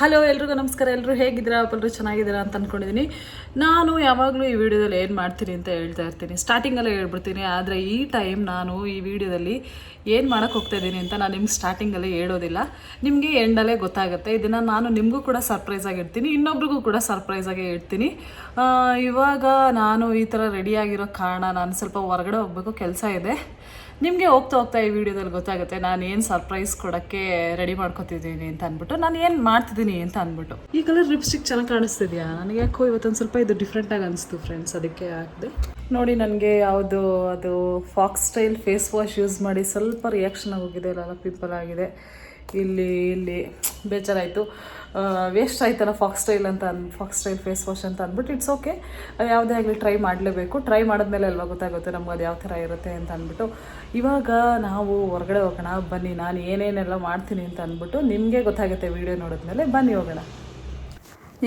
Hello ಎಲ್ರಿಗೂ ನಮಸ್ಕಾರ. ಎಲ್ಲರೂ ಹೇಗಿದ್ದೀರಾ? ಎಲ್ಲರೂ ಚೆನ್ನಾಗಿದ್ದೀರಾ ಅಂತ ಅಂದ್ಕೊಂಡಿದ್ದೀನಿ. ನಾನು ಯಾವಾಗಲೂ ಈ ವಿಡಿಯೋದಲ್ಲಿ ಏನು ಮಾಡ್ತೀನಿ ಅಂತ ಹೇಳ್ತಾ ಇರ್ತೀನಿ, ಸ್ಟಾರ್ಟಿಂಗಲ್ಲೇ ಹೇಳ್ಬಿಡ್ತೀನಿ. ಆದರೆ ಈ ಟೈಮ್ ನಾನು ಈ ವಿಡಿಯೋದಲ್ಲಿ ಏನು ಮಾಡೋಕ್ಕೆ ಹೋಗ್ತಾಯಿದ್ದೀನಿ ಅಂತ ನಾನು ನಿಮ್ಗೆ ಸ್ಟಾರ್ಟಿಂಗಲ್ಲೇ ಹೇಳೋದಿಲ್ಲ, ನಿಮಗೆ ಎಂಡಲ್ಲೇ ಗೊತ್ತಾಗುತ್ತೆ. ಇದನ್ನು ನಾನು ನಿಮಗೂ ಕೂಡ ಸರ್ಪ್ರೈಸಾಗಿ ಇಡ್ತೀನಿ, ಇನ್ನೊಬ್ರಿಗೂ ಕೂಡ ಸರ್ಪ್ರೈಸಾಗಿ ಇಡ್ತೀನಿ. ಇವಾಗ ನಾನು ಈ ಥರ ರೆಡಿಯಾಗಿರೋ ಕಾರಣ, ನಾನು ಸ್ವಲ್ಪ ಹೊರಗಡೆ ಹೋಗಬೇಕು, ಕೆಲಸ ಇದೆ. ನಿಮಗೆ ಹೋಗ್ತಾ ಹೋಗ್ತಾ ಈ ವಿಡಿಯೋದಲ್ಲಿ ಗೊತ್ತಾಗುತ್ತೆ ನಾನು ಏನು ಸರ್ಪ್ರೈಸ್ ಕೊಡೋಕ್ಕೆ ರೆಡಿ ಮಾಡ್ಕೊತಿದ್ದೀನಿ ಅಂತ ಅಂದ್ಬಿಟ್ಟು, ನಾನು ಏನು ಮಾಡ್ತಿದ್ದೀನಿ ಅಂತ ಅಂದ್ಬಿಟ್ಟು. ಈ ಕಲರ್ ಲಿಪ್ಸ್ಟಿಕ್ ಚೆನ್ನಾಗಿ ಕಾಣಿಸ್ತಿದ್ಯಾ? ನನಗೆ ಯಾಕೋ ಇವತ್ತೊಂದು ಸ್ವಲ್ಪ ಇದು ಡಿಫ್ರೆಂಟಾಗಿ ಅನಿಸ್ತು ಫ್ರೆಂಡ್ಸ್, ಅದಕ್ಕೆ ಹಾಕಿದೆ. ನೋಡಿ, ನನಗೆ ಯಾವುದು ಅದು fox style face wash use ಮಾಡಿ ಸ್ವಲ್ಪ ರಿಯಾಕ್ಷನ್ ಆಗೋಗಿದೆ, ಎಲ್ಲ ಪಿಂಪಲ್ ಆಗಿದೆ. ಇಲ್ಲಿ ಬೇಜಾರಾಯಿತು, ವೇಸ್ಟ್ ಆಯ್ತಲ್ಲ ಫಾಕ್ಸ್ ಸ್ಟೈಲ್ ಫೇಸ್ ವಾಶ್ ಅಂತ ಅಂದ್ಬಿಟ್ಟು. ಇಟ್ಸ್ ಓಕೆ, ಯಾವುದೇ ಆಗಲಿ ಟ್ರೈ ಮಾಡಲೇಬೇಕು. ಟ್ರೈ ಮಾಡಿದ್ಮೇಲೆ ಅಲ್ವಾ ಗೊತ್ತಾಗುತ್ತೆ ನಮ್ಗೆ ಅದು ಯಾವ ಥರ ಇರುತ್ತೆ ಅಂತ ಅಂದ್ಬಿಟ್ಟು. ಇವಾಗ ನಾವು ಹೊರಗಡೆ ಹೋಗೋಣ ಬನ್ನಿ, ನಾನು ಏನೇನೆಲ್ಲ ಮಾಡ್ತೀನಿ ಅಂತ ಅಂದ್ಬಿಟ್ಟು ನಿಮಗೆ ಗೊತ್ತಾಗುತ್ತೆ ವಿಡಿಯೋ ನೋಡಿದ್ಮೇಲೆ. ಬನ್ನಿ ಹೋಗೋಣ.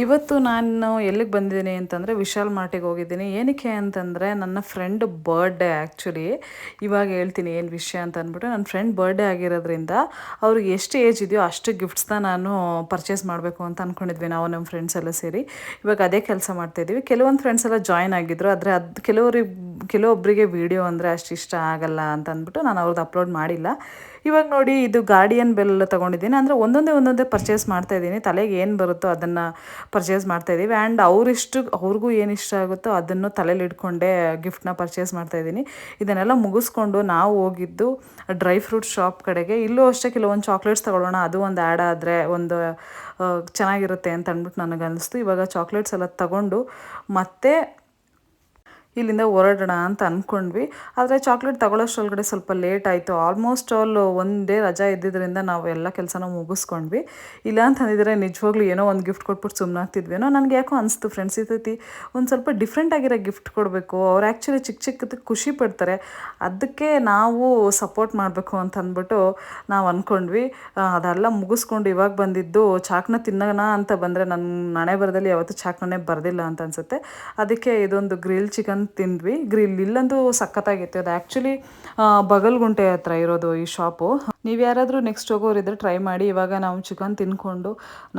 ಇವತ್ತು ನಾನು ಎಲ್ಲಿಗೆ ಬಂದಿದ್ದೀನಿ ಅಂತಂದರೆ ವಿಶಾಲ್ ಮಾರ್ಟಿಗೆ ಹೋಗಿದ್ದೀನಿ. ಏನಕ್ಕೆ ಅಂತಂದರೆ ನನ್ನ ಫ್ರೆಂಡ್ ಬರ್ಡೇ. ಆ್ಯಕ್ಚುಲಿ ಇವಾಗ ಹೇಳ್ತೀನಿ ಏನು ವಿಷಯ ಅಂತ ಅಂದ್ಬಿಟ್ಟು. ನನ್ನ ಫ್ರೆಂಡ್ ಬರ್ಡೇ ಆಗಿರೋದ್ರಿಂದ ಅವ್ರಿಗೆ ಎಷ್ಟು ಏಜ್ ಇದೆಯೋ ಅಷ್ಟು ಗಿಫ್ಟ್ಸ್ನ ನಾನು ಪರ್ಚೇಸ್ ಮಾಡಬೇಕು ಅಂತ ಅಂದ್ಕೊಂಡಿದ್ವಿ, ನಾವು ನಮ್ಮ ಫ್ರೆಂಡ್ಸ್ ಎಲ್ಲ ಸೇರಿ. ಇವಾಗ ಅದೇ ಕೆಲಸ ಮಾಡ್ತಾಯಿದ್ದೀವಿ. ಕೆಲವೊಂದು ಫ್ರೆಂಡ್ಸ್ ಎಲ್ಲ ಜಾಯ್ನ್ ಆಗಿದ್ದರು, ಆದರೆ ಕೆಲವೊಬ್ಬರಿಗೆ ವೀಡಿಯೋ ಅಂದರೆ ಅಷ್ಟು ಇಷ್ಟ ಆಗಲ್ಲ ಅಂತ ಅಂದ್ಬಿಟ್ಟು ನಾನು ಅವ್ರದ್ದು ಅಪ್ಲೋಡ್ ಮಾಡಿಲ್ಲ. ಇವಾಗ ನೋಡಿ, ಇದು ಗಾರ್ಡಿಯನ್ ಬೆಲ್ ತೊಗೊಂಡಿದ್ದೀನಿ. ಅಂದರೆ ಒಂದೊಂದೇ ಪರ್ಚೇಸ್ ಮಾಡ್ತಾಯಿದ್ದೀನಿ. ತಲೆಗೆ ಏನು ಬರುತ್ತೋ ಅದನ್ನು ಪರ್ಚೇಸ್ ಮಾಡ್ತಾಯಿದ್ದೀವಿ. ಆ್ಯಂಡ್ ಅವ್ರಿಗೂ ಏನು ಇಷ್ಟ ಆಗುತ್ತೋ ಅದನ್ನು ತಲೆಯಲ್ಲಿ ಇಟ್ಕೊಂಡೇ ಗಿಫ್ಟ್ನ ಪರ್ಚೇಸ್ ಮಾಡ್ತಾಯಿದ್ದೀನಿ. ಇದನ್ನೆಲ್ಲ ಮುಗಿಸ್ಕೊಂಡು ನಾವು ಹೋಗಿದ್ದು ಡ್ರೈ ಫ್ರೂಟ್ ಶಾಪ್ ಕಡೆಗೆ. ಇಲ್ಲೂ ಅಷ್ಟೇ ಕೆಲವೊಂದು ಚಾಕ್ಲೇಟ್ಸ್ ತೊಗೊಳ್ಳೋಣ, ಅದು ಒಂದು ಆ್ಯಡ್ ಆದರೆ ಒಂದು ಚೆನ್ನಾಗಿರುತ್ತೆ ಅಂತ ಅಂದ್ಬಿಟ್ಟು ನನಗನ್ನಿಸ್ತು. ಇವಾಗ ಚಾಕ್ಲೇಟ್ಸ್ ಎಲ್ಲ ತಗೊಂಡು ಮತ್ತೆ ಇಲ್ಲಿಂದ ಹೊರಡೋಣ ಅಂತ ಅಂದ್ಕೊಂಡ್ವಿ. ಆದರೆ ಚಾಕ್ಲೇಟ್ ತಗೊಳ್ಳೋಷ್ಟೊಳಗಡೆ ಸ್ವಲ್ಪ ಲೇಟ್ ಆಯಿತು. ಆಲ್ಮೋಸ್ಟ್ ಒಂದೇ ರಜಾ ಇದ್ದಿದ್ದರಿಂದ ನಾವು ಎಲ್ಲ ಕೆಲಸನ ಮುಗಿಸ್ಕೊಂಡ್ವಿ. ಇಲ್ಲ ಅಂತಂದಿದ್ರೆ ನಿಜವಾಗ್ಲೂ ಏನೋ ಒಂದು ಗಿಫ್ಟ್ ಕೊಟ್ಬಿಟ್ಟು ಸುಮ್ಮನಾಗ್ತಿದ್ವೇನೋ. ನನಗೆ ಯಾಕೋ ಅನಿಸ್ತು ಫ್ರೆಂಡ್ಸ್, ಈ ರೀತಿ ಒಂದು ಸ್ವಲ್ಪ ಡಿಫ್ರೆಂಟ್ ಆಗಿರೋ ಗಿಫ್ಟ್ ಕೊಡಬೇಕು. ಅವ್ರು ಆ್ಯಕ್ಚುಲಿ ಚಿಕ್ಕದಕ್ಕೆ ಖುಷಿ ಪಡ್ತಾರೆ, ಅದಕ್ಕೆ ನಾವು ಸಪೋರ್ಟ್ ಮಾಡಬೇಕು ಅಂತ ಅಂದ್ಬಿಟ್ಟು ನಾವು ಅಂದ್ಕೊಂಡ್ವಿ. ಅದೆಲ್ಲ ಮುಗಿಸ್ಕೊಂಡು ಇವಾಗ ಬಂದಿದ್ದು ಚಾಕ್ನ ತಿನ್ನೋಣ ಅಂತ ಬಂದರೆ ನನ್ನ ಹಣೆ ಬರದಲ್ಲಿ ಯಾವತ್ತೂ ಚಾಕ್ನೇ ಬರೋದಿಲ್ಲ ಅಂತ ಅನಿಸುತ್ತೆ. ಅದಕ್ಕೆ ಇದೊಂದು ಗ್ರಿಲ್ ಚಿಕನ್ ತಿಂದ್ವಿ. ಇಲ್ಲಂತೂ ಸಖತ್ತಾಗಿತ್ತು. ಅದು ಆ್ಯಕ್ಚುಲಿ ಬಗಲ್ಗುಂಟೆ ಹತ್ರ ಇರೋದು ಈ ಶಾಪು. ನೀವು ಯಾರಾದರೂ ನೆಕ್ಸ್ಟ್ ಹೋಗೋರಿದ್ರೆ ಟ್ರೈ ಮಾಡಿ. ಇವಾಗ ನಾವು ಚಿಕನ್ ತಿಂದ್ಕೊಂಡು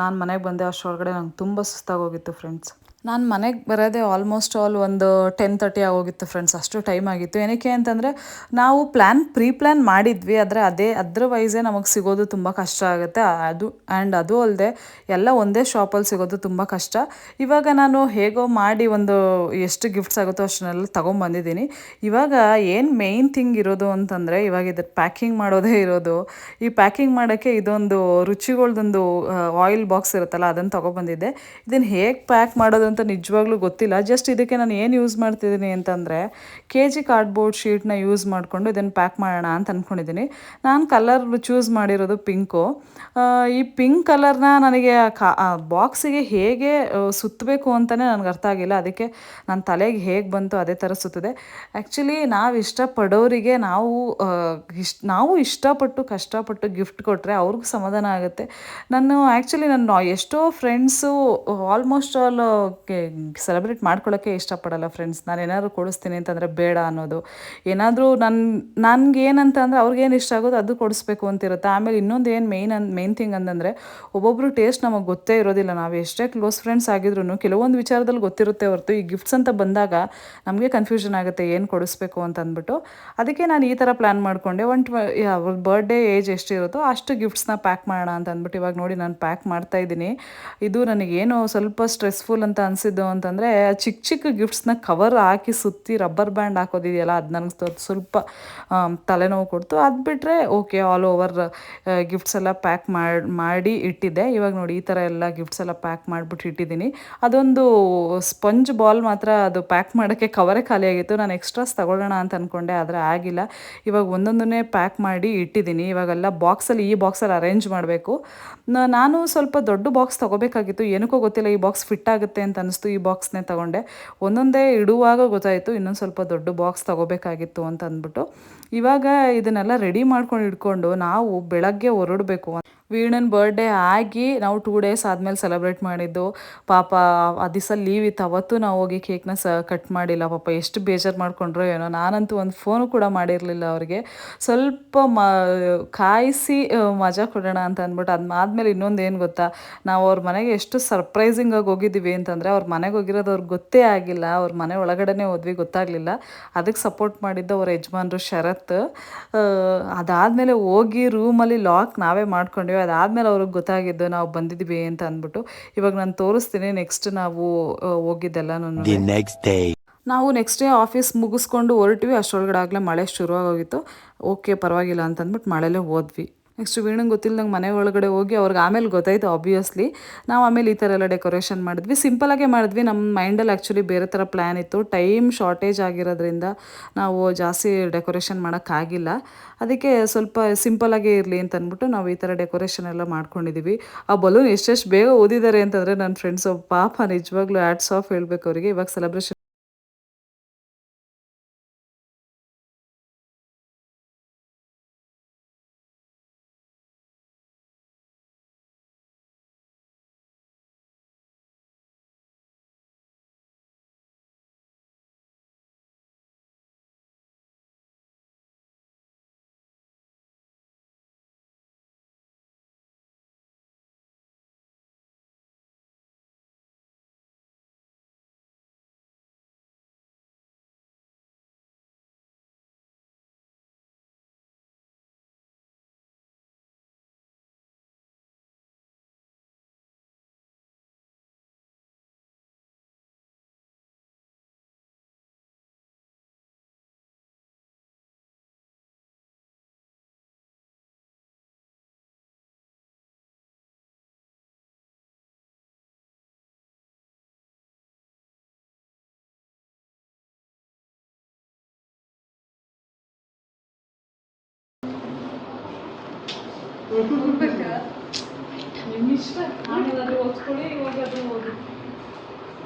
ನಾನು ಮನೆಗೆ ಬಂದೆ. ಅಷ್ಟರೊಳಗಡೆ ನಂಗೆ ತುಂಬ ಸುಸ್ತಾಗೋಗಿತ್ತು ಫ್ರೆಂಡ್ಸ್. ನಾನು ಮನೆಗೆ ಬರೋದೇ ಆಲ್ಮೋಸ್ಟ್ ಒಂದು 10:30 ಆಗೋಗಿತ್ತು ಫ್ರೆಂಡ್ಸ್, ಅಷ್ಟು ಟೈಮ್ ಆಗಿತ್ತು. ಏನಕ್ಕೆ ಅಂತಂದರೆ ನಾವು ಪ್ರೀ ಪ್ಲ್ಯಾನ್ ಮಾಡಿದ್ವಿ, ಆದರೆ ಅದರ್ವೈಸೇ ನಮಗೆ ಸಿಗೋದು ತುಂಬ ಕಷ್ಟ ಆಗುತ್ತೆ. ಅದು ಅಲ್ಲದೆ ಎಲ್ಲ ಒಂದೇ ಶಾಪಲ್ಲಿ ಸಿಗೋದು ತುಂಬ ಕಷ್ಟ. ಇವಾಗ ನಾನು ಹೇಗೋ ಮಾಡಿ ಎಷ್ಟು ಗಿಫ್ಟ್ಸ್ ಆಗುತ್ತೋ ಅಷ್ಟನ್ನೆಲ್ಲ ತೊಗೊಂಬಂದಿದ್ದೀನಿ. ಇವಾಗ ಏನು ಮೇಯ್ನ್ ಥಿಂಗ್ ಇರೋದು ಅಂತಂದರೆ, ಇವಾಗ ಇದ್ರ ಪ್ಯಾಕಿಂಗ್ ಮಾಡೋದೇ ಇರೋದು. ಈ ಪ್ಯಾಕಿಂಗ್ ಮಾಡೋಕ್ಕೆ ಇದೊಂದು ರುಚಿಗಳ್ದೊಂದು ಆಯಿಲ್ ಬಾಕ್ಸ್ ಇರುತ್ತಲ್ಲ, ಅದನ್ನು ತೊಗೊಬಂದಿದ್ದೆ. ಇದನ್ನು ಹೇಗೆ ಪ್ಯಾಕ್ ಮಾಡೋದು ಅಂತ ನಿಜವಾಗ್ಲೂ ಗೊತ್ತಿಲ್ಲ. ಜಸ್ಟ್ ಇದಕ್ಕೆ ನಾನು ಏನು ಯೂಸ್ ಮಾಡ್ತಿದ್ದೀನಿ ಅಂತಂದರೆ KG ಕಾರ್ಡ್ಬೋರ್ಡ್ ಶೀಟ್ನ ಯೂಸ್ ಮಾಡಿಕೊಂಡು ಇದನ್ನು ಪ್ಯಾಕ್ ಮಾಡೋಣ ಅಂತ ಅಂದ್ಕೊಂಡಿದ್ದೀನಿ. ನಾನು ಕಲರ್ ಚೂಸ್ ಮಾಡಿರೋದು ಪಿಂಕು. ಈ ಪಿಂಕ್ ಕಲರ್ನ ನನಗೆ ಬಾಕ್ಸಿಗೆ ಹೇಗೆ ಸುತ್ತಬೇಕು ಅಂತಲೇ ನನಗೆ ಅರ್ಥ ಆಗಿಲ್ಲ. ಅದಕ್ಕೆ ನನ್ನ ತಲೆಗೆ ಹೇಗೆ ಬಂತು ಅದೇ ಥರ ಸುತ್ತಿದೆ. ಆ್ಯಕ್ಚುಲಿ ನಾವು ಇಷ್ಟಪಡೋರಿಗೆ ನಾವು ಇಷ್ಟಪಟ್ಟು ಕಷ್ಟಪಟ್ಟು ಗಿಫ್ಟ್ ಕೊಟ್ಟರೆ ಅವ್ರಿಗೂ ಸಮಾಧಾನ ಆಗುತ್ತೆ. ನನ್ನ ಎಷ್ಟೋ ಫ್ರೆಂಡ್ಸು ಆಲ್ಮೋಸ್ಟ್ ಆಲ್ ಸೆಲೆಬ್ರೇಟ್ ಮಾಡ್ಕೊಳ್ಳೋಕ್ಕೆ ಇಷ್ಟಪಡಲ್ಲ ಫ್ರೆಂಡ್ಸ್. ನಾನು ಏನಾದರೂ ಕೊಡಿಸ್ತೀನಿ ಅಂತಂದರೆ ಬೇಡ ಅನ್ನೋದು. ಏನಾದರೂ ನನಗೆ ಏನಂತ ಅಂದರೆ ಅವ್ರಿಗೇನು ಇಷ್ಟ ಆಗೋದು ಅದು ಕೊಡಿಸ್ಬೇಕು ಅಂತಿರುತ್ತೆ. ಆಮೇಲೆ ಇನ್ನೊಂದು ಏನು ಮೇನ್ ಥಿಂಗ್ ಅಂತಂದರೆ, ಒಬ್ಬೊಬ್ಬರು ಟೇಸ್ಟ್ ನಮಗೆ ಗೊತ್ತೇ ಇರೋದಿಲ್ಲ. ನಾವು ಎಷ್ಟೇ ಕ್ಲೋಸ್ ಫ್ರೆಂಡ್ಸ್ ಆಗಿದ್ರು ಕೆಲವೊಂದು ವಿಚಾರದಲ್ಲಿ ಗೊತ್ತಿರುತ್ತೆ ಹೊರತು, ಈ ಗಿಫ್ಟ್ಸ್ ಅಂತ ಬಂದಾಗ ನಮಗೆ ಕನ್ಫ್ಯೂಷನ್ ಆಗುತ್ತೆ ಏನು ಕೊಡಿಸ್ಬೇಕು ಅಂತ ಅಂದ್ಬಿಟ್ಟು. ಅದಕ್ಕೆ ನಾನು ಈ ಥರ ಪ್ಲ್ಯಾನ್ ಮಾಡಿಕೊಂಡೆ. ಅವ್ರ ಬರ್ಡೇ ಏಜ್ ಎಷ್ಟಿರುತ್ತೋ ಅಷ್ಟು ಗಿಫ್ಟ್ಸ್ನ ಪ್ಯಾಕ್ ಮಾಡೋಣ ಅಂತ ಅಂದ್ಬಿಟ್ಟು ಇವಾಗ ನೋಡಿ ನಾನು ಪ್ಯಾಕ್ ಮಾಡ್ತಾಯಿದ್ದೀನಿ. ಇದು ನನಗೇನು ಸ್ವಲ್ಪ ಸ್ಟ್ರೆಸ್ಫುಲ್ ಅಂತ ಅನಿಸಿದ್ದು ಅಂತಂದರೆ, ಚಿಕ್ಕ ಗಿಫ್ಟ್ಸ್ನ ಕವರ್ ಹಾಕಿ ಸುತ್ತಿ ರಬ್ಬರ್ ಬ್ಯಾಂಡ್ ಹಾಕೋದಿದೆಯಲ್ಲ, ಅದು ನನಗೆ ಸ್ವಲ್ಪ ತಲೆನೋವು ಕೊಡ್ತು. ಅದು ಬಿಟ್ಟರೆ ಓಕೆ, ಆಲ್ ಓವರ್ ಗಿಫ್ಟ್ಸ್ ಎಲ್ಲ ಪ್ಯಾಕ್ ಮಾಡಿ ಇಟ್ಟಿದ್ದೆ. ಇವಾಗ ನೋಡಿ ಈ ಥರ ಎಲ್ಲ ಗಿಫ್ಟ್ಸ್ ಎಲ್ಲ ಪ್ಯಾಕ್ ಮಾಡಿಬಿಟ್ಟು ಇಟ್ಟಿದ್ದೀನಿ. ಅದೊಂದು ಸ್ಪಂಜ್ ಬಾಲ್ ಮಾತ್ರ ಅದು ಪ್ಯಾಕ್ ಮಾಡೋಕ್ಕೆ ಕವರೇ ಖಾಲಿಯಾಗಿತ್ತು. ನಾನು ಎಕ್ಸ್ಟ್ರಾಸ್ ತಗೊಳ್ಳೋಣ ಅಂತ ಅಂದ್ಕೊಂಡೆ, ಆದರೆ ಆಗಿಲ್ಲ. ಇವಾಗ ಒಂದೊಂದನ್ನೇ ಪ್ಯಾಕ್ ಮಾಡಿ ಇಟ್ಟಿದ್ದೀನಿ. ಇವಾಗೆಲ್ಲ ಈ ಬಾಕ್ಸಲ್ಲಿ ಅರೇಂಜ್ ಮಾಡಬೇಕು. ನಾನು ಸ್ವಲ್ಪ ದೊಡ್ಡ ಬಾಕ್ಸ್ ತೊಗೋಬೇಕಾಗಿತ್ತು, ಏನಕ್ಕೋ ಗೊತ್ತಿಲ್ಲ ಈ ಬಾಕ್ಸ್ ಫಿಟ್ ಆಗುತ್ತೆ ಅಂತ ಅನಿಸ್ತು. ಈ ಬಾಕ್ಸ್ನೇ ತೊಗೊಂಡೆ. ಒಂದೊಂದೇ ಇಡುವಾಗ ಗೊತ್ತಾಯಿತು ಇನ್ನೊಂದು ಸ್ವಲ್ಪ ದೊಡ್ಡ ಬಾಕ್ಸ್ ತೊಗೋಬೇಕಾಗಿತ್ತು ಅಂತ ಅಂದ್ಬಿಟ್ಟು. ಇವಾಗ ಇದನ್ನೆಲ್ಲ ರೆಡಿ ಮಾಡ್ಕೊಂಡು ಇಟ್ಕೊಂಡು ನಾವು ಬೆಳಗ್ಗೆ ಹೊರಡಬೇಕು. ವೀಣನ್ ಬರ್ಡೇ ಆಗಿ ನಾವು 2 ಡೇಸ್ ಆದಮೇಲೆ ಸೆಲೆಬ್ರೇಟ್ ಮಾಡಿದ್ದು. ಪಾಪ ಆ ದಿವಸ ಲೀವ್ ಇತ್ತು, ಅವತ್ತು ನಾವು ಹೋಗಿ ಕೇಕ್ನ ಕಟ್ ಮಾಡಿಲ್ಲ. ಪಾಪ ಎಷ್ಟು ಬೇಜಾರು ಮಾಡ್ಕೊಂಡ್ರೋ ಏನೋ. ನಾನಂತೂ ಒಂದು ಫೋನು ಕೂಡ ಮಾಡಿರಲಿಲ್ಲ ಅವ್ರಿಗೆ. ಸ್ವಲ್ಪ ಕಾಯಿಸಿ ಮಜಾ ಕೊಡೋಣ ಅಂತ ಅಂದ್ಬಿಟ್ಟು ಅದಾದಮೇಲೆ ಇನ್ನೊಂದು ಏನು ಗೊತ್ತಾ, ನಾವು ಅವ್ರ ಮನೆಗೆ ಎಷ್ಟು ಸರ್ಪ್ರೈಸಿಂಗಾಗಿ ಹೋಗಿದ್ದೀವಿ ಅಂತಂದರೆ, ಅವ್ರ ಮನೆಗೆ ಹೋಗಿರೋದು ಅವ್ರಿಗೆ ಗೊತ್ತೇ ಆಗಿಲ್ಲ. ಅವ್ರ ಮನೆ ಒಳಗಡೆನೇ ಹೋದ್ವಿ, ಗೊತ್ತಾಗಲಿಲ್ಲ. ಅದಕ್ಕೆ ಸಪೋರ್ಟ್ ಮಾಡಿದ್ದು ಅವ್ರ ಯಜಮಾನ್ರು ಶರತ್. ಅದಾದಮೇಲೆ ಹೋಗಿ ರೂಮಲ್ಲಿ ಲಾಕ್ ನಾವೇ ಮಾಡ್ಕೊಂಡ್ವಿ. ಅದಾದಮೇಲೆ ಅವ್ರಿಗೆ ಗೊತ್ತಾಗಿದ್ದು ನಾವು ಬಂದಿದ್ದೀವಿ ಅಂತ ಅಂದ್ಬಿಟ್ಟು. ಇವಾಗ ನಾನು ತೋರಿಸ್ತೀನಿ ನೆಕ್ಸ್ಟ್ ನಾವು ಹೋಗಿದ್ದೆಲ್ಲ. ನಾವು ನೆಕ್ಸ್ಟ್ ಡೇ ಆಫೀಸ್ ಮುಗಿಸ್ಕೊಂಡು ಹೊರಟ್ವಿ. ಅಷ್ಟರೊಳಗಡೆ ಆಗಲೇ ಮಳೆ ಶುರುವಾಗೋಗಿತ್ತು. ಓಕೆ ಪರವಾಗಿಲ್ಲ ಅಂತಂದ್ಬಿಟ್ಟು ಮಳೆಲೇ ಹೋದ್ವಿ. ನೆಕ್ಸ್ಟ್ ವೀಣಂಗೆ ಗೊತ್ತಿಲ್ಲದಂಗೆ ಮನೆ ಒಳಗಡೆ ಹೋಗಿ ಅವ್ರಿಗೆ ಆಮೇಲೆ ಗೊತ್ತಾಯ್ತು ಆಬ್ವಿಯಸ್ಲಿ. ನಾವು ಆಮೇಲೆ ಈ ಥರ ಎಲ್ಲ ಡೆಕೋರೇಷನ್ ಮಾಡಿದ್ವಿ, ಸಿಂಪಲಾಗೇ ಮಾಡಿದ್ವಿ. ನಮ್ಮ ಮೈಂಡಲ್ಲಿ ಆ್ಯಕ್ಚುಲಿ ಬೇರೆ ಥರ ಪ್ಲ್ಯಾನ್ ಇತ್ತು. ಟೈಮ್ ಶಾರ್ಟೇಜ್ ಆಗಿರೋದ್ರಿಂದ ನಾವು ಜಾಸ್ತಿ ಡೆಕೋರೇಷನ್ ಮಾಡೋಕ್ಕಾಗಿಲ್ಲ. ಅದಕ್ಕೆ ಸ್ವಲ್ಪ ಸಿಂಪಲಾಗೇ ಇರಲಿ ಅಂತ ಅಂದ್ಬಿಟ್ಟು ನಾವು ಈ ಥರ ಡೆಕೋರೇಷನ್ ಎಲ್ಲ ಮಾಡ್ಕೊಂಡಿದ್ದೀವಿ. ಆ ಬಲೂನ್ ಎಷ್ಟೆಷ್ಟು ಬೇಗ ಓದಿದ್ದಾರೆ ಅಂತಂದರೆ ನನ್ನ ಫ್ರೆಂಡ್ಸು ಪಾಪ ನಿಜವಾಗ್ಲೂ ಹ್ಯಾಟ್ಸ್ ಆಫ್ ಹೇಳ್ಬೇಕು ಅವರಿಗೆ. ಇವಾಗ ಸೆಲೆಬ್ರೇಷನ್ ಹೋಗ್ಬೇಕಾ? ನಿಮ್ಮಿಷ್ಟ. ನಾನೇನಾದ್ರೂ ಓದ್ಕೊಳ್ಳಿ, ಇವಾಗಾದ್ರೂ ಓದಿ.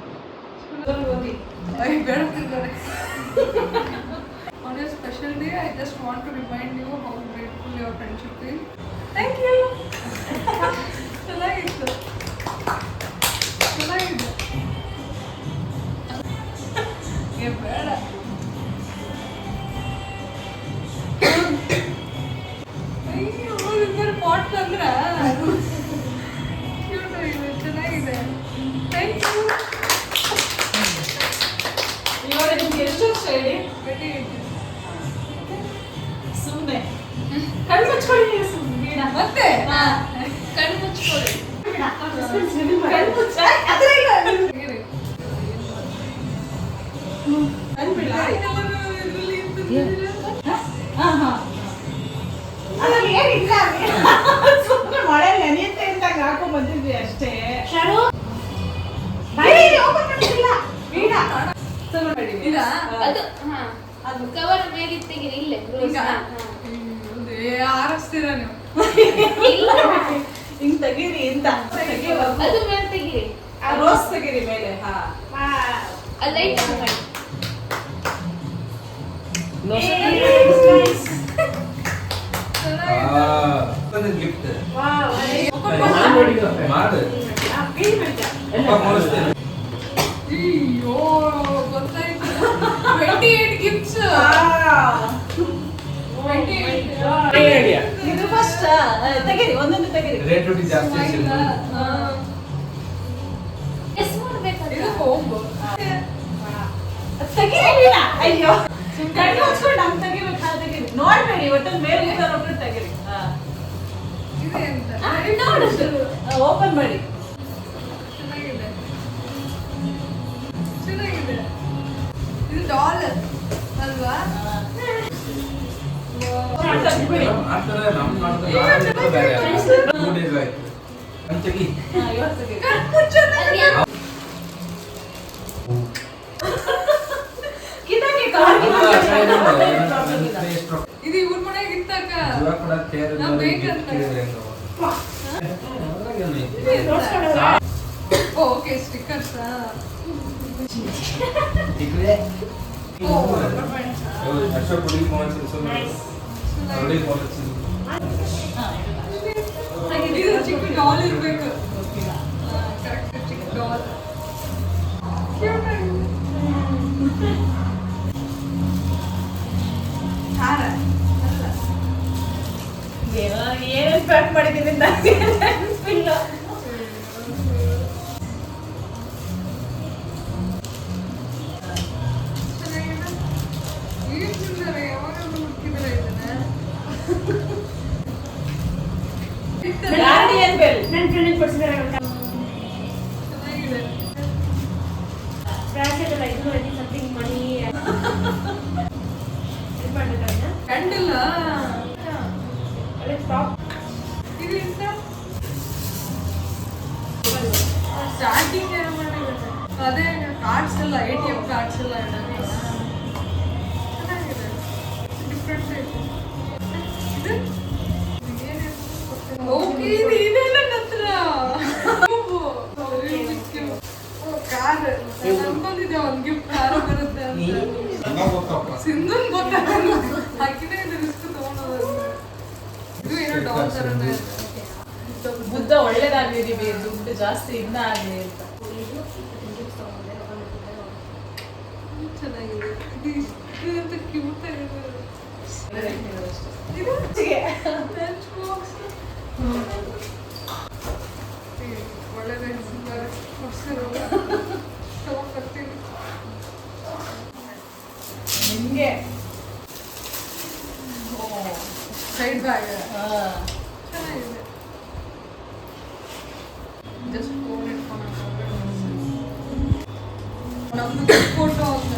ಓದಿ ಬೇಡ. On your special day, I just want to remind you how grateful your friendship is. Thank you. ಚೆನ್ನಾಗಿತ್ತು. ಬೇಡ. ಪಾಟ್ ತಂದ್ರ ಚೆನ್ನಾಗಿದೆ. Thank you. ಇವಾಗ ನಿಮ್ಗೆ ಎಷ್ಟು ವರ್ಷ ಹೇಳಿ? ಸುಮ್ಮನೆ ಕಣ್ಣು ಮುಚ್ಕೊಳ್ಳಿ. ಸುಮ್ಮನೆ ಮತ್ತೆ ಕಣ್ಣು ಮುಚ್ಕೊಳ್ಳಿ. ಕಣ್ಣು ಮುಚ್ಚ ಅದ್ರಲ್ಲಿ ಏನಿಲ್ಲ, ಸುಮ್ಮನೆ ಮಳೆ ನೆನೆಯುತ್ತೆ ಅಂತ ಹಾಕೊಂಡ್ ಬಂದಿದ್ವಿ ಅಷ್ಟೇ. ಅದು ಕವರ್ ಮೇಲೆ ತೆಗೀರಿ. ಇಲ್ಲೇ ಆರಿಸ್ತೀರ ನೀವು ಹಿಂಗ್ ತೆಗೀರಿ ಅಂತ. ಅದು ಮೇಲೆ ತೆಗೀರಿ, ರೋಸ್ ತೆಗೀರಿ ಮೇಲೆ. ಲೈಟ್ ಗೊತ್ತಾಯ್ತು. 28 ಗಿಫ್ಟ್ಸ್. ಇದು ಫಸ್ಟ್ ತೆಗೀರಿ, ಒಂದೊಂದು ತೆಗೀರಿ. ಅಯ್ಯೋ ಕಣ್ಣು ಮುಚ್ಕೊಂಡು ನಮ್ಗೆ ತೆಗಿಬೇಕು. ತೆಗೀರಿ, ನೋಡ್ಬೇಡಿ, ಒಟ್ಟಲ್ಲಿ ಮೇಲೆ ಒಬ್ಬರು ತೆಗೀರಿ. ಓಪನ್ ಮಾಡಿ. ಚೆನ್ನಾಗಿದೆ. ಇದು ಡಾಲರ್ ಅಲ್ವಾ? ಇದು ಇವ್ರ ಮನೆಗೆ ಇತ್ತಕ್ಕ. Okay stickers. ಇದು ಚಿಕ್ಕ ಡಾಲ್ ಇರಬೇಕು. ಕರೆಕ್ಟ್ ಚಿಕ್ಕ ಡಾಲ್. ಕ್ಯೂಟ್ ಆಗಿದೆ. ಹಾರ ಅಲ್ಲ. ಏನೇನು ಪ್ಯಾಕ್ ಮಾಡಿದ್ದೀನಿ ನನಗೆ ನೆನಪಿಲ್ಲ. ಚೆನ್ನಾಗಿದೆ. ಏನ್ ತಿಂತಾರೆ? ಯಾವಾಗಾದ್ರೂ ಹುಡುಕಿದ್ರೆ ಇದನ್ನ ಗಾರ್ಡಿಯನ್ ಬೆಲ್. ನನ್ನ ಫ್ರೆಂಡಿಗೆ ಕೊಡ್ಸಿದ್ದಾರೆ ಚೆನ್ನಾಗಿದೆ. ಬ್ರಾಸ್ಲೆಟ್ ಎಲ್ಲ ಇದು ಐತಿ ಸಮಥಿಂಗ್ ಮನಿ ಇದು ಮಾಡಿದ್ರಲ್ಲ ಕ್ಯಾಂಡಲ್ ಒಳ್ಳೆ ಟಾಪ್ ಇದು ಎಂತ ಸ್ಟಾರ್ಟಿಂಗ್ ಏನೋ ಮಾಡಿದ್ದಾರೆ. ಅದೇ ಕಾರ್ಡ್ಸ್ ಎಲ್ಲ ATM ಕಾರ್ಡ್ಸ್ ಎಲ್ಲ ಇಡೋದು. ಚೆನ್ನಾಗಿದೆ. ಡಿಫ್ರೆಂಟ್ ಐತೆ. ಇದು ಓಕೆ ಇದು ಇದೆಲ್ಲ ನತ್ರ ಕಾರ್ ಅನ್ಕೊಂಡಿದ್ದೆ ಒಂದು ಗಿಫ್ಟ್ ಕಾರ್ ಬರುತ್ತೆ ಅಂತ. ಸಿಂಧುನ್ ಗೊತ್ತಾಗಲ್ಲ. ಹಾಕಿದ್ರೆ ಇದು ರಿಸ್ಕ್ ತಗೊಂಡೋದು. ಇದು ಏನೋ ಡಾಲ್ ತರನೇ ಇದೆ. ಬುದ್ಧ ಒಳ್ಳೇದಾಗ್ಲಿ, ದುಡ್ಡು ಜಾಸ್ತಿ ಇನ್ನ ಆಗ್ಲಿ ಅಂತ. ಚೆನ್ನಾಗಿದೆ. ಇದು ಇಷ್ಟು ಅಂತ ಕ್ಯೂಟ್ ಆಗಿದೆ. ಇದು ಲಂಚ್ ಬಾಕ್ಸ್ ಒಳ್ಳೆದೇ ಕೊಡ್ಸಿರೋಲ್ಲ. ತಗೊಂಡ್ಬರ್ತೀನಿ. ನಿಮ್ಗೆ ಸೈಡ್ ಬ್ಯಾಗ್ ಹಾ. ಚೆನ್ನಾಗಿದೆ. ಜಸ್ಟ್ ಫೋನ್ ಇಟ್ಕೊಂಡು ನಮ್ದು ಫೋಟೋ ಅಂತ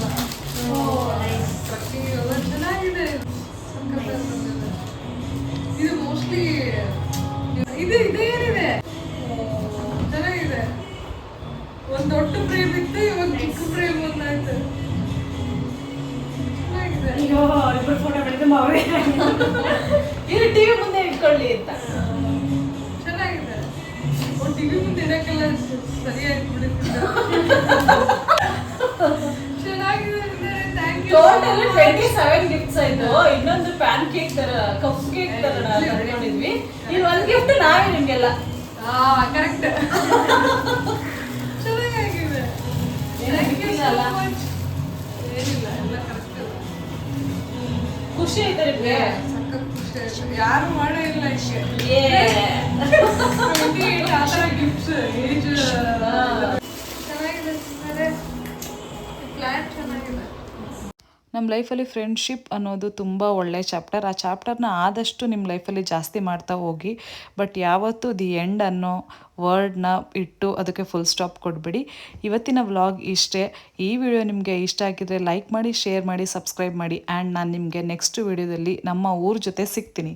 ಟ್ರಕ್ಕಿಂಗ್ ಎಲ್ಲ ಚೆನ್ನಾಗಿದೆ. ಸಖತ್ತಾಗಿ ಬಂದಿದೆ. ಇದು ಮೋಸ್ಟ್ಲಿ ಇದು ಇದೇನಿದೆ ಚೆನ್ನಾಗಿದೆ. ಒಂದು ದೊಡ್ಡ ಫ್ರೇಮ್ ಇತ್ತು, ಒಂದು ಚಿಕ್ಕ ಫ್ರೇಮ್ ಒಂದಾಯ್ತು. ಚೆನ್ನಾಗಿದೆ. ಅಯ್ಯೋ ಇಬ್ಬರು ಫೋಟೋ ಬೆಳೆದು ಅವರೇ ಇದು ಟಿವಿ ಮುಂದೆ ಇಟ್ಕೊಳ್ಳಿ ಅಂತ. ಚೆನ್ನಾಗಿದೆ. ಒಂದು ಟಿವಿ ಮುಂದೆ ಇಡಕ್ಕೆಲ್ಲ ಸರಿಯಾಗಿ ಬಿಡುತ್ತಿದ್ದ. ಚೆನ್ನಾಗಿದೆ. Thank you. ಟೋಟಲ್ 27 ಗಿಫ್ಟ್ಸ್ ಆಯ್ತು. ಇನ್ನೊಂದು ಪ್ಯಾನ್ ಕೇಕ್ ತರ, ಕಪ್ ಕೇಕ್ ತರ ತಗೊಂಡಿದ್ವಿ. ಇಲ್ಲಿ ಒಂದ್ ಗಿಫ್ಟ್ ನಾವೇ ನಿಮ್ಗೆಲ್ಲ. ಕರೆಕ್ಟ್. ಚೆನ್ನಾಗಿದೆ. Thank you so much. ಏನಿಲ್ಲ, ಎಲ್ಲ ಕರೆಕ್ಟ್. ಖುಷಿ ಆಯ್ತಾ ನಿಮ್ಗೆ? ಸಖತ್ ಖುಷಿ ಆಯ್ತು. ಯಾರು ಮಾಡೇ ಇಲ್ಲ ಹಿಂಗೆ. ಏ. 28 ಆ ಥರ ಗಿಫ್ಟ್ಸ್ ಏಜ್ ಚೆನ್ನಾಗಿದೆ. ಪ್ಲಾನ್ ಚೆನ್ನಾಗಿದೆ. ನಮ್ಮ ಲೈಫಲ್ಲಿ ಫ್ರೆಂಡ್ಶಿಪ್ ಅನ್ನೋದು ತುಂಬ ಒಳ್ಳೆಯ ಚಾಪ್ಟರ್. ಆ ಚಾಪ್ಟರ್ನ ಆದಷ್ಟು ನಿಮ್ಮ ಲೈಫಲ್ಲಿ ಜಾಸ್ತಿ ಮಾಡ್ತಾ ಹೋಗಿ. ಬಟ್ ಯಾವತ್ತೂ ದಿ ಎಂಡ್ ಅನ್ನೋ ವರ್ಡ್ನ ಇಟ್ಟು ಅದಕ್ಕೆ ಫುಲ್ ಸ್ಟಾಪ್ ಕೊಡಬೇಡಿ. ಇವತ್ತಿನ ವ್ಲಾಗ್ ಇಷ್ಟೇ. ಈ ವಿಡಿಯೋ ನಿಮಗೆ ಇಷ್ಟ ಆಗಿದ್ರೆ ಲೈಕ್ ಮಾಡಿ, ಶೇರ್ ಮಾಡಿ, ಸಬ್ಸ್ಕ್ರೈಬ್ ಮಾಡಿ. ಆ್ಯಂಡ್ ನಾನು ನಿಮಗೆ ನೆಕ್ಸ್ಟ್ ವಿಡಿಯೋದಲ್ಲಿ ನಮ್ಮ ಊರ ಜೊತೆ ಸಿಗ್ತೀನಿ.